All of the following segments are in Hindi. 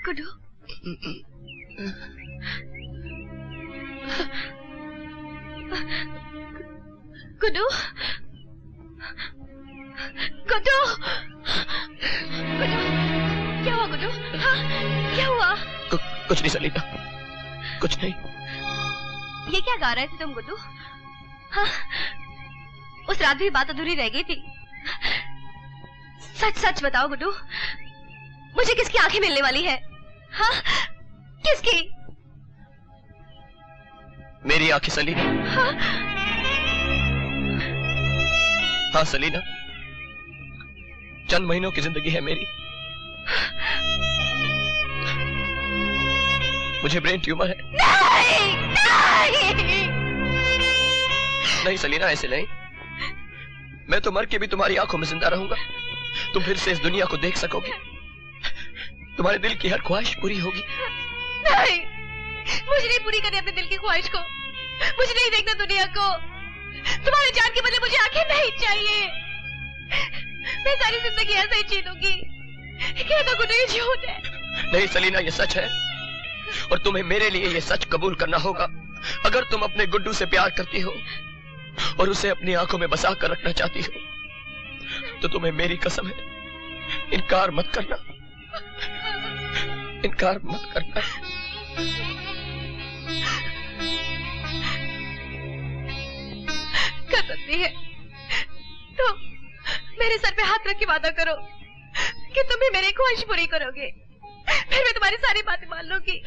गुड्डू, गुड्डू, गुड्डू, गुड्डू, क्या हुआ गुड्डू? हाँ, क्या हुआ? कुछ नहीं सलीना, कुछ नहीं। ये क्या गा रहे थे तुम गुड्डू? हाँ, उस रात भी बात अधूरी रह गई थी। सच सच बताओ गुड्डू, मुझे किसकी आंखें मिलने वाली है? हाँ, किसकी? मेरी आंखें सलीना। हाँ? हाँ सलीना, चंद महीनों की जिंदगी है मेरी। मुझे ब्रेन ट्यूमर है। नहीं, नहीं। नहीं सलीना, ऐसे नहीं। मैं तो मर के भी तुम्हारी आंखों में जिंदा रहूंगा। तुम फिर से इस दुनिया को देख सकोगी, तुम्हारे दिल की हर ख्वाहिश पूरी होगी। नहीं, मुझे नहीं पूरी करनी अपने दिल की ख्वाहिश को। मुझे नहीं देखना दुनिया को। तुम्हारे जान के बदले मुझे आंखें नहीं चाहिए। मैं सारी जिंदगी ऐसे ही जीऊंगी। क्या तो गुड्डू ये झूठ है? नहीं सलीना, ये सच है और तुम्हें मेरे लिए ये सच कबूल करना होगा। अगर तुम अपने गुड्डू से प्यार करती हो और उसे अपनी आंखों में बसा कर रखना चाहती हो तो तुम्हें मेरी कसम है, इनकार मत करना, इनकार मत करना। कर सकती है तो मेरे सर पे हाथ रख के वादा करो कि तुम भी मेरी ख्वाहिश पूरी करोगे। फिर मैं तुम्हारी सारी बातें मान लूंगी।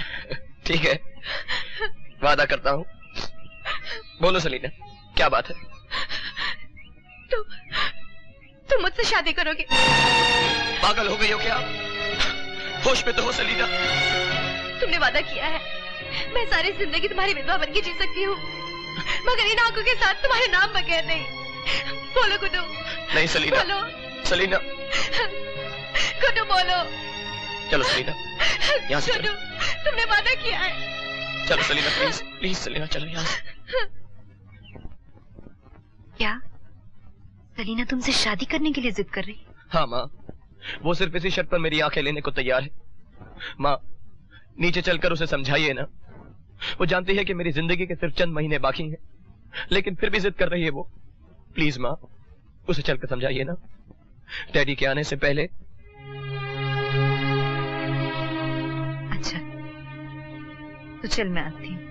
ठीक है, वादा करता हूँ। बोलो सलीना, क्या बात है? तुम मुझसे शादी करोगे? पागल हो गई हो क्या? होश में तो हो सलीना। तुमने वादा किया है, मैं सारी जिंदगी तुम्हारी विधवा बनके जी सकती हूँ, मगर इन आंखों के साथ तुम्हारे नाम बगैर नहीं। बोलो गुड्डू। नहीं सलीना, बोलो सलीना, गुड्डू बोलो। चलो सलीना, यहाँ से गुड्डू, तुमने वादा किया है। चलो सलीना, प्लीज प्लीज सलीना, चलो यहाँ से। क्या सलीना तुमसे शादी करने के लिए जिद कर रही? हाँ माँ, वो सिर्फ इसी शर्त पर मेरी आंखें लेने को तैयार है। माँ, नीचे चलकर उसे समझाइए ना। वो जानती है कि मेरी जिंदगी के सिर्फ चंद महीने बाकी हैं, लेकिन फिर भी जिद कर रही है वो। प्लीज माँ, उसे चलकर समझाइए ना, डैडी के आने से पहले। अच्छा, तो चल मैं आती हूँ।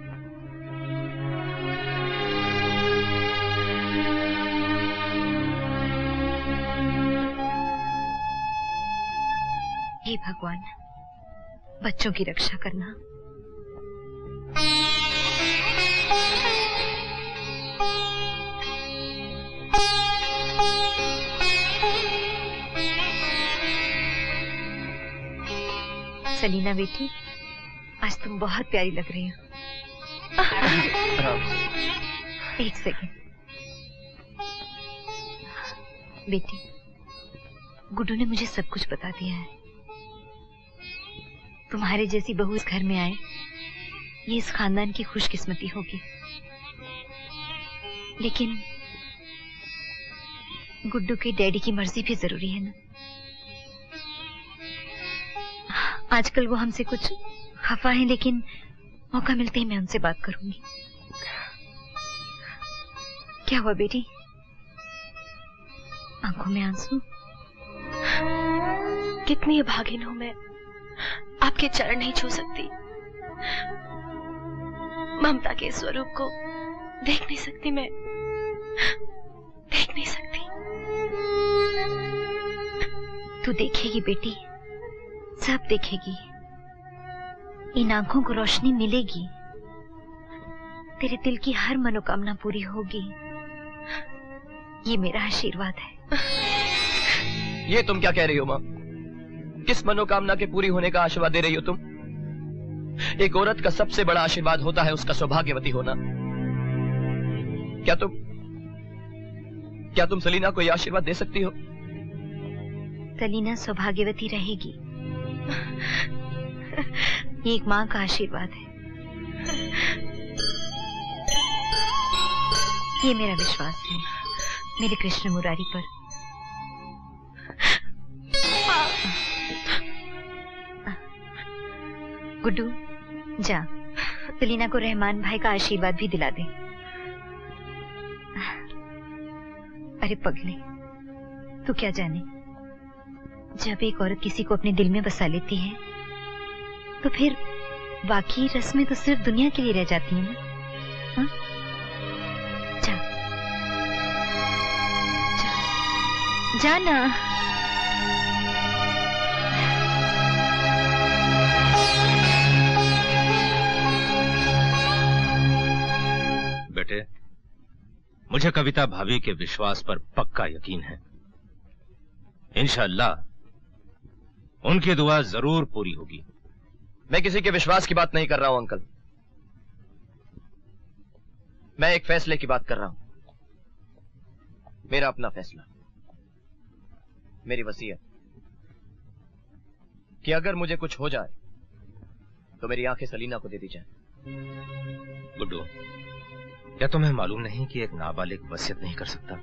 हे भगवान, बच्चों की रक्षा करना। सलीना बेटी, आज तुम बहुत प्यारी लग रही हो। एक सेकेंड बेटी, गुड्डू ने मुझे सब कुछ बता दिया है। तुम्हारे जैसी बहू इस घर में आए, ये इस खानदान की खुशकिस्मती होगी। लेकिन गुड्डू के डैडी की मर्जी भी जरूरी है ना। आजकल वो हमसे कुछ खफा है, लेकिन मौका मिलते ही मैं उनसे बात करूंगी। क्या हुआ बेटी, आंखों में आंसू? कितनी अभागिन हूं मैं, आपके चरण नहीं छू सकती, ममता के स्वरूप को देख नहीं सकती, मैं देख नहीं सकती। तू देखेगी बेटी, सब देखेगी। इन आंखों को रोशनी मिलेगी, तेरे दिल की हर मनोकामना पूरी होगी। ये मेरा आशीर्वाद है। ये तुम क्या कह रही हो माँ? किस मनोकामना के पूरी होने का आशीर्वाद दे रही हो तुम? एक औरत का सबसे बड़ा आशीर्वाद होता है उसका सौभाग्यवती होना। क्या तुम सलीना को यह आशीर्वाद दे सकती हो? सलीना सौभाग्यवती रहेगी, ये एक माँ का आशीर्वाद है। ये मेरा विश्वास है मेरे कृष्ण मुरारी पर। गुड्डू जा, सलीना को रहमान भाई का आशीर्वाद भी दिला दे। अरे पगले, तू क्या जाने, जब एक औरत किसी को अपने दिल में बसा लेती है तो फिर बाकी रस्में तो सिर्फ दुनिया के लिए रह जाती हैं ना। हाँ? जा, जा, जा ना। बेटे, मुझे कविता भाभी के विश्वास पर पक्का यकीन है। इंशाअल्लाह उनकी दुआ जरूर पूरी होगी। मैं किसी के विश्वास की बात नहीं कर रहा हूं अंकल, मैं एक फैसले की बात कर रहा हूं। मेरा अपना फैसला, मेरी वसीयत कि अगर मुझे कुछ हो जाए तो मेरी आंखें सलीना को दे दी जाए। गुड्डू, क्या तुम्हें मालूम नहीं कि एक नाबालिग वसीयत नहीं कर सकता?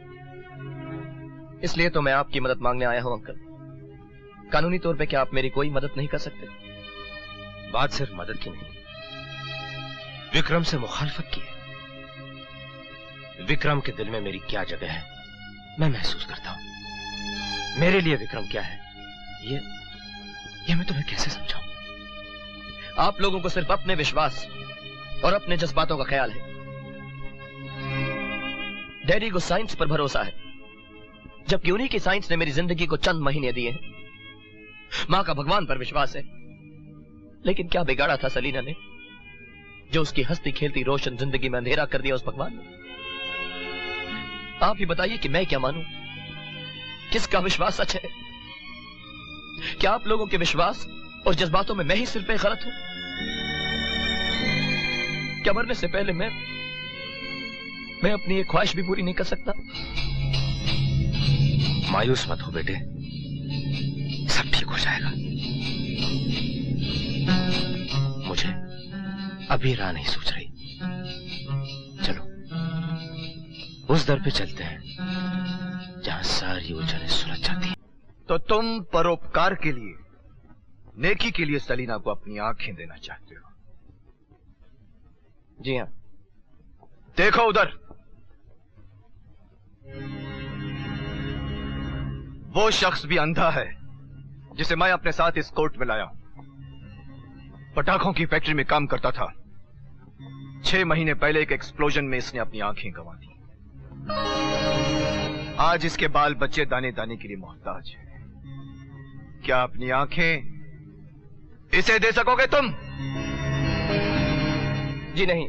इसलिए तो मैं आपकी मदद मांगने आया हूं अंकल। कानूनी तौर पे क्या आप मेरी कोई मदद नहीं कर सकते? बात सिर्फ मदद की नहीं, विक्रम से मुखालफत की है। विक्रम के दिल में मेरी क्या जगह है मैं महसूस करता हूं। मेरे लिए विक्रम क्या है ये मैं तुम्हें कैसे समझाऊं? आप लोगों को सिर्फ अपने विश्वास और अपने जज्बातों का ख्याल है। डैडी को साइंस पर भरोसा है, जबकि उन्हीं की साइंस ने मेरी जिंदगी को चंद महीने दिए हैं। मां का भगवान पर विश्वास है, लेकिन क्या बिगाड़ा था सलीना ने जो उसकी हंसती खेलती रोशन जिंदगी में अंधेरा कर दिया उस भगवान ने? आप ही बताइए कि मैं क्या मानूं, किसका विश्वास सच है? क्या आप लोगों के विश्वास और जज्बातों में मैं ही सिर्फ गलत हूं? क्या मरने से पहले मैं अपनी एक ख्वाहिश भी पूरी नहीं कर सकता? मायूस मत हो बेटे, सब ठीक हो जाएगा। मुझे अभी राह नहीं सूझ रही। चलो उस दर पे चलते हैं जहां सारी उलझनें सुलझ जाती हैं। तो तुम परोपकार के लिए, नेकी के लिए सलीना को अपनी आंखें देना चाहते हो? जी हां। देखो उधर, वो शख्स भी अंधा है जिसे मैं अपने साथ इस कोर्ट में लाया हूं। पटाखों की फैक्ट्री में काम करता था। 6 महीने पहले एक एक्सप्लोजन में इसने अपनी आंखें गंवा दी। आज इसके बाल बच्चे दाने दाने के लिए मोहताज है। क्या अपनी आंखें इसे दे सकोगे तुम? जी नहीं,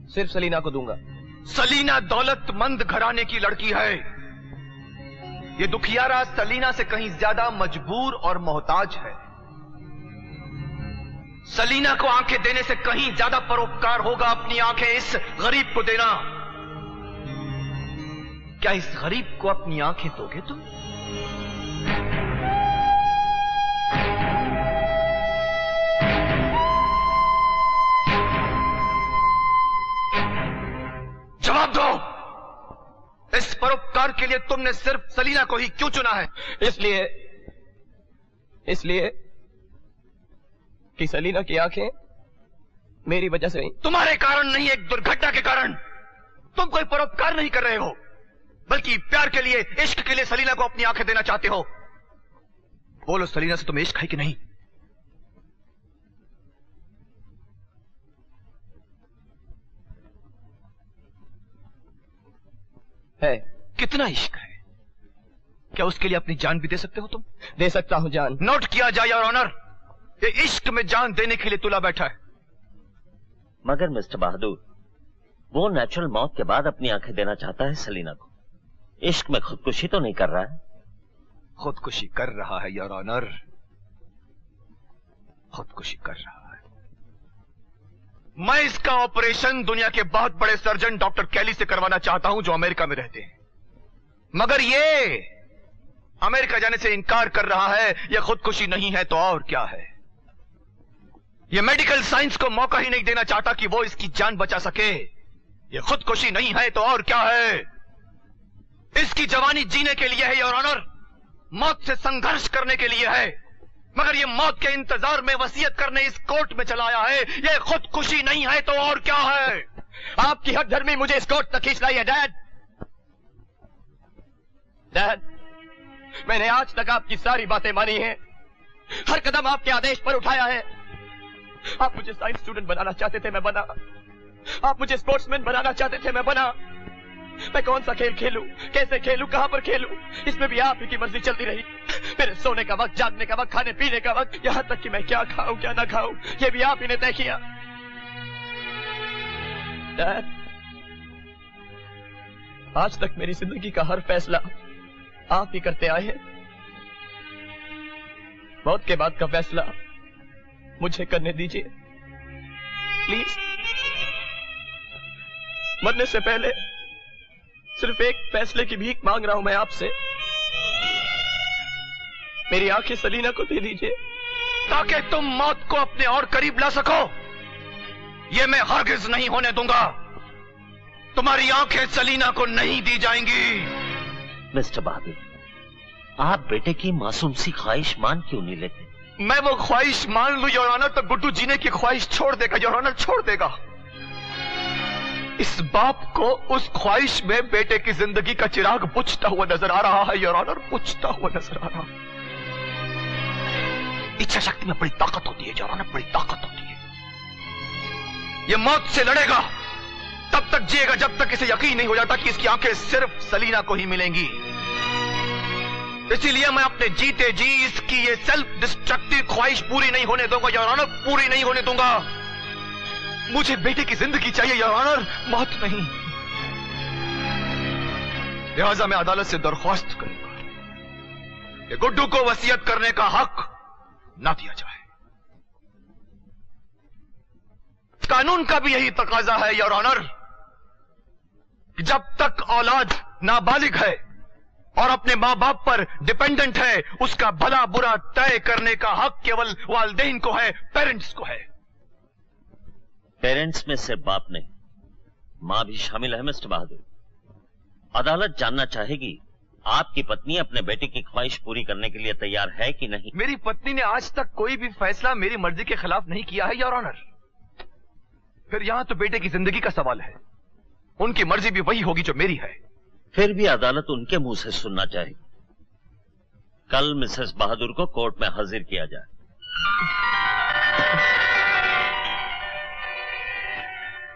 सिर्फ सलीना को दूंगा। सलीना दौलतमंद घराने की लड़की है। ये दुखियारा सलीना से कहीं ज्यादा मजबूर और मोहताज है। सलीना को आंखें देने से कहीं ज्यादा परोपकार होगा अपनी आंखें इस गरीब को देना। क्या इस गरीब को अपनी आंखें दोगे तुम? जवाब दो, इस परोपकार के लिए तुमने सिर्फ सलीना को ही क्यों चुना है? इसलिए कि सलीना की आंखें मेरी वजह से नहीं। तुम्हारे कारण नहीं, एक दुर्घटना के कारण। तुम कोई परोपकार नहीं कर रहे हो, बल्कि प्यार के लिए, इश्क के लिए सलीना को अपनी आंखें देना चाहते हो। बोलो सलीना से तुम्हें इश्क है कि नहीं? है। कितना इश्क है? क्या उसके लिए अपनी जान भी दे सकते हो तुम? दे सकता हूं जान। नोट किया जाए योर ऑनर, ये इश्क में जान देने के लिए तुला बैठा है। मगर मिस्टर बहादुर, वो नेचुरल मौत के बाद अपनी आंखें देना चाहता है सलीना को। इश्क में खुदकुशी तो नहीं कर रहा है? खुदकुशी कर रहा है योर ऑनर, खुदकुशी कर रहा है। मैं इसका ऑपरेशन दुनिया के बहुत बड़े सर्जन डॉक्टर कैली से करवाना चाहता हूं जो अमेरिका में रहते हैं, मगर ये अमेरिका जाने से इनकार कर रहा है। यह खुदकुशी नहीं है तो और क्या है? यह मेडिकल साइंस को मौका ही नहीं देना चाहता कि वो इसकी जान बचा सके। यह खुदकुशी नहीं है तो और क्या है? इसकी जवानी जीने के लिए है योर ऑनर, मौत से संघर्ष करने के लिए है। मगर ये मौत के इंतजार में वसीयत करने इस कोर्ट में चला आया है। ये खुदकुशी नहीं है तो और क्या है? आपकी हक धर्मी मुझे इस कोर्ट तक खींच लाई है डैड। डैड, मैंने आज तक आपकी सारी बातें मानी हैं, हर कदम आपके आदेश पर उठाया है। आप मुझे साइंस स्टूडेंट बनाना चाहते थे, मैं बना। आप मुझे स्पोर्ट्समैन बनाना चाहते थे, मैं बना। मैं कौन सा खेल खेलूं, कैसे खेलूं, कहां पर खेलूं, इसमें भी आप ही की मर्जी चलती रही। मेरे सोने का वक्त, जागने का वक्त, खाने पीने का वक्त, यहां तक कि मैं क्या खाऊं क्या ना खाऊं, ये भी आप ही ने तय किया। डैड, आज तक मेरी जिंदगी का हर फैसला आप ही करते आए हैं। मौत के बाद का फैसला मुझे करने दीजिए प्लीज। मरने से पहले सिर्फ एक फैसले की भीख मांग रहा हूं मैं आपसे। मेरी आंखें सलीना को दे दीजिए ताकि तुम मौत को अपने और करीब ला सको। ये मैं हरगिज नहीं होने दूंगा। तुम्हारी आंखें सलीना को नहीं दी जाएंगी। मिस्टर बहादुर, आप बेटे की मासूम सी ख्वाहिश मान क्यों नहीं लेते? मैं वो ख्वाहिश मान लूं योर ऑनर तो गुड्डू जीने की ख्वाहिश छोड़ देगा योर ऑनर, छोड़ देगा। इस बाप को उस ख्वाहिश में बेटे की जिंदगी का चिराग बुझता हुआ नजर आ रहा है योर ऑनर, बुझता हुआ नजर आ रहा। इच्छा शक्ति में बड़ी ताकत होती है योर ऑनर, बड़ी ताकत होती है। ये मौत से लड़ेगा, तब तक जिएगा जब तक इसे यकीन नहीं हो जाता कि इसकी आंखें सिर्फ सलीना को ही मिलेंगी। इसीलिए मैं अपने जीते जी इसकी ये सेल्फ डिस्ट्रक्टिव ख्वाहिश पूरी नहीं होने दूंगा योर ऑनर, पूरी नहीं होने दूंगा। मुझे बेटे की जिंदगी चाहिए योर ऑनर, मौत नहीं। लिहाजा मैं अदालत से दरख्वास्त करूंगा कि गुड्डू को वसीयत करने का हक ना दिया जाए। कानून का भी यही तकाजा है योर ऑनर कि जब तक औलाद नाबालिग है और अपने मां बाप पर डिपेंडेंट है, उसका भला बुरा तय करने का हक केवल वालिदैन को है, पेरेंट्स को है। पेरेंट्स में सिर्फ बाप नहीं, मां भी शामिल है मिस्टर बहादुर। अदालत जानना चाहेगी आपकी पत्नी अपने बेटे की ख्वाहिश पूरी करने के लिए तैयार है कि नहीं। मेरी पत्नी ने आज तक कोई भी फैसला मेरी मर्जी के खिलाफ नहीं किया है योर ऑनर। फिर यहां तो बेटे की जिंदगी का सवाल है, उनकी मर्जी भी वही होगी जो मेरी है। फिर भी अदालत उनके मुंह से सुनना चाहेगी। कल मिसेस बहादुर को कोर्ट में हाजिर किया जाए।